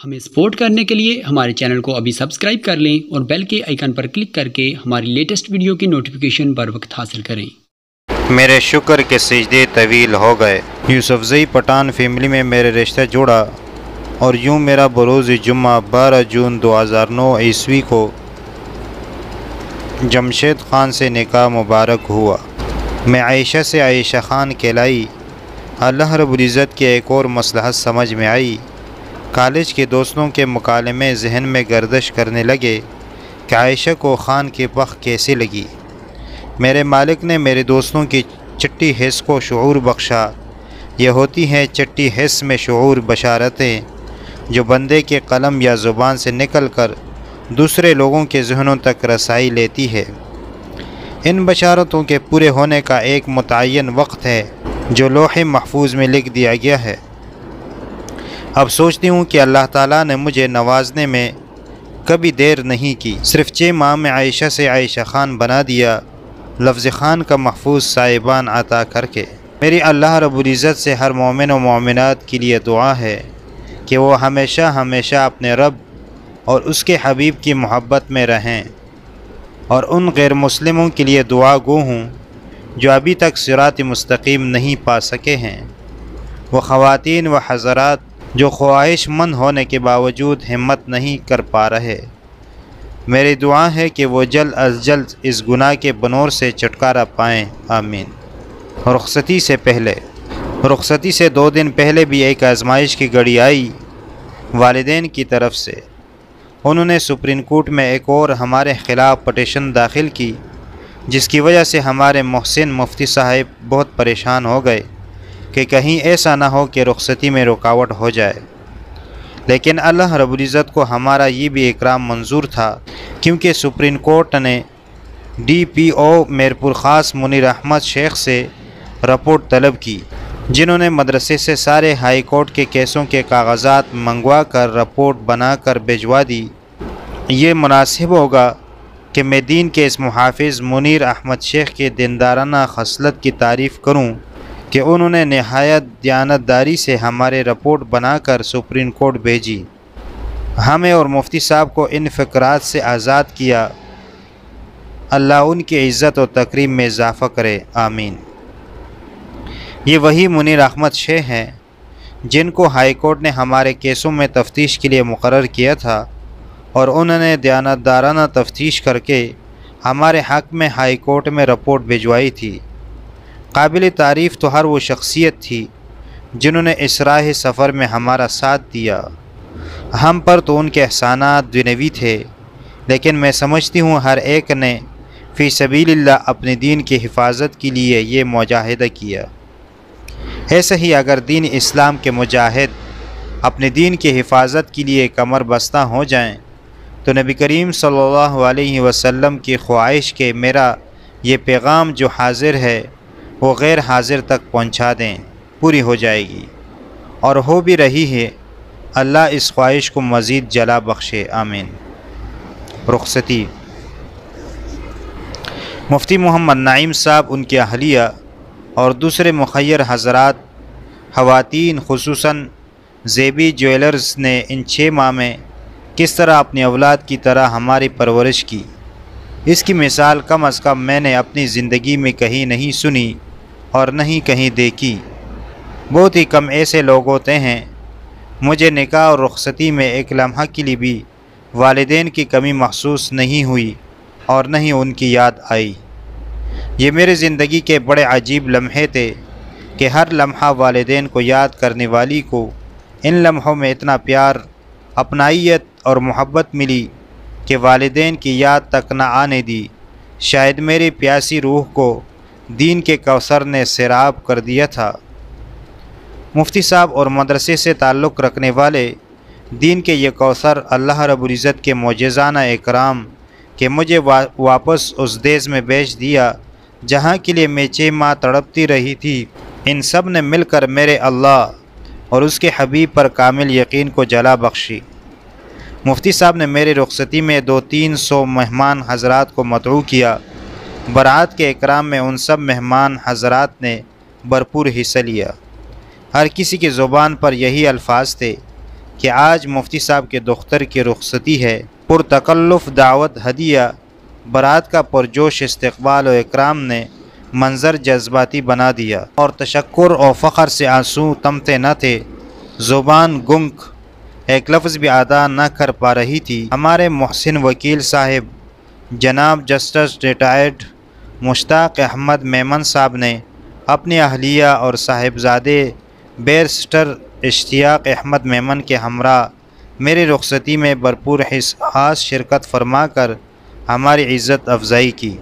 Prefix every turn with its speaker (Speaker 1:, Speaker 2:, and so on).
Speaker 1: ہمیں سپورٹ کرنے کے لیے ہمارے چینل کو ابھی سبسکرائب کر لیں اور بیل کے آئیکن پر کلک کر کے ہماری لیٹسٹ ویڈیو کی نوٹیفیکیشن بر وقت حاصل کریں۔
Speaker 2: میرے شکر کے سجدے طویل ہو گئے، یوسفزئی پٹھان فیملی میں میرے رشتہ جوڑا، اور یوں میرا بروز جمعہ 12 جون 2009 عیسوی کو جمشید خان سے نکاح مبارک ہوا۔ میں عائشہ سے عائشہ خان کہلائی۔ اللہ رب العزت کی ایک اور مصلحت سمجھ میں آئی۔ کالج کے دوستوں کے مکالمے ذہن میں گردش کرنے لگے کہ عائشہ کو خان کی پخ کیسے لگی۔ میرے مالک نے میرے دوستوں کی چٹی حس کو شعور بخشا۔ یہ ہوتی ہیں چٹی حس میں شعور بشارتیں جو بندے کے قلم یا زبان سے نکل کر دوسرے لوگوں کے ذہنوں تک رسائی لیتی ہے۔ ان بشارتوں کے پورے ہونے کا ایک متعین وقت ہے جو لوح محفوظ میں لکھ دیا گیا ہے۔ اب سوچتی ہوں کہ اللہ تعالیٰ نے مجھے نوازنے میں کبھی دیر نہیں کی، صرف 6 ماہ میں عائشہ سے عائشہ خان بنا دیا، لفظ خان کا محفوظ صاحبان عطا کر کے۔ میری اللہ رب العزت سے ہر مومن و مومنات کے لیے دعا ہے کہ وہ ہمیشہ ہمیشہ اپنے رب اور اس کے حبیب کی محبت میں رہیں، اور ان غیر مسلموں کے لیے دعا گو ہوں جو ابھی تک صراط مستقیم نہیں پا سکے ہیں، وہ خواتین و حضرات جو خواہش مند ہونے کے باوجود ہمت نہیں کر پا رہے۔ میری دعا ہے کہ وہ جلد از جلد اس گناہ کے بنور سے چھٹکارا پائیں، آمین۔ رخصتی سے 2 دن پہلے بھی ایک آزمائش کی گھڑی آئی والدین کی طرف سے۔ انہوں نے سپریم کورٹ میں ایک اور ہمارے خلاف پٹیشن داخل کی، جس کی وجہ سے ہمارے محسن مفتی صاحب بہت پریشان ہو گئے کہ کہیں ایسا نہ ہو کہ رخصتی میں رکاوٹ ہو جائے۔ لیکن اللہ رب العزت کو ہمارا یہ بھی اکرام منظور تھا، کیونکہ سپریم کورٹ نے ڈی پی او میرپور خاص منیر احمد شیخ سے رپورٹ طلب کی، جنہوں نے مدرسے سے سارے ہائی کورٹ کے کیسوں کے کاغذات منگوا کر رپورٹ بنا کر بھجوا دی۔ یہ مناسب ہوگا کہ میں دین کے اس محافظ منیر احمد شیخ کے دیندارانہ خصلت کی تعریف کروں کہ انہوں نے نہایت دیانتداری سے ہمارے رپورٹ بنا کر سپریم کورٹ بھیجی، ہمیں اور مفتی صاحب کو ان فقرات سے آزاد کیا۔ اللہ ان کی عزت و تکریم میں اضافہ کرے، آمین۔ یہ وہی منیر احمد شیخ ہیں جن کو ہائی کورٹ نے ہمارے کیسوں میں تفتیش کے لیے مقرر کیا تھا، اور انہوں نے دیانتدارانہ تفتیش کر کے ہمارے حق میں ہائی کورٹ میں رپورٹ بھجوائی تھی۔ قابل تعریف تو ہر وہ شخصیت تھی جنہوں نے اس راہ سفر میں ہمارا ساتھ دیا۔ ہم پر تو ان کے احسانات دنیوی تھے، لیکن میں سمجھتی ہوں ہر ایک نے فی سبیل اللہ اپنے دین کی حفاظت کے لیے یہ مجاہدہ کیا۔ ایسے ہی اگر دین اسلام کے مجاہد اپنے دین کی حفاظت کے لیے کمر بستہ ہو جائیں تو نبی کریم صلی اللہ علیہ وسلم کی خواہش کہ میرا یہ پیغام جو حاضر ہے وہ غیر حاضر تک پہنچا دیں، پوری ہو جائے گی، اور ہو بھی رہی ہے۔ اللہ اس خواہش کو مزید جلا بخشے، آمین۔ رخصتی مفتی محمد نعیم صاحب، ان کی اہلیہ اور دوسرے مخیر حضرات، خواتین خصوصاً زیبی جویلرز نے ان 6 ماہ میں کس طرح اپنی اولاد کی طرح ہماری پرورش کی، اس کی مثال کم از کم میں نے اپنی زندگی میں کہیں نہیں سنی اور نہیں کہیں دیکھی۔ بہت ہی کم ایسے لوگ ہوتے ہیں۔ مجھے نکاح اور رخصتی میں ایک لمحہ کے لیے بھی والدین کی کمی محسوس نہیں ہوئی اور نہ ہی ان کی یاد آئی۔ یہ میرے زندگی کے بڑے عجیب لمحے تھے کہ ہر لمحہ والدین کو یاد کرنے والی کو ان لمحوں میں اتنا پیار، اپنائیت اور محبت ملی کہ والدین کی یاد تک نہ آنے دی۔ شاید میری پیاسی روح کو دین کے کوثر نے سیراب کر دیا تھا۔ مفتی صاحب اور مدرسے سے تعلق رکھنے والے دین کے یہ کوثر اللہ رب العزت کے معجزانہ اکرام کہ مجھے واپس اس دیس میں بھیج دیا جہاں کے لیے میں 6 ماہ تڑپتی رہی تھی۔ ان سب نے مل کر میرے اللہ اور اس کے حبیب پر کامل یقین کو جلا بخشی۔ مفتی صاحب نے میری رخصتی میں 200-300 مہمان حضرات کو مدعو کیا۔ برات کے اکرام میں ان سب مہمان حضرات نے بھرپور حصہ لیا۔ ہر کسی کی زبان پر یہی الفاظ تھے کہ آج مفتی صاحب کے دختر کی رخصتی ہے۔ پرتکلف دعوت ہدیہ برات کا پرجوش استقبال و اکرام نے منظر جذباتی بنا دیا، اور تشکر و فخر سے آنسو تمتے نہ تھے، زبان گنگ ایک لفظ بھی ادا نہ کر پا رہی تھی۔ ہمارے محسن وکیل صاحب جناب جسٹس ریٹائرڈ مشتاق احمد میمن صاحب نے اپنی اہلیہ اور صاحبزادے بیرسٹر اشتیاق احمد میمن کے ہمراہ میری رخصتی میں بھرپور خاص شرکت فرما کر ہماری عزت افزائی کی۔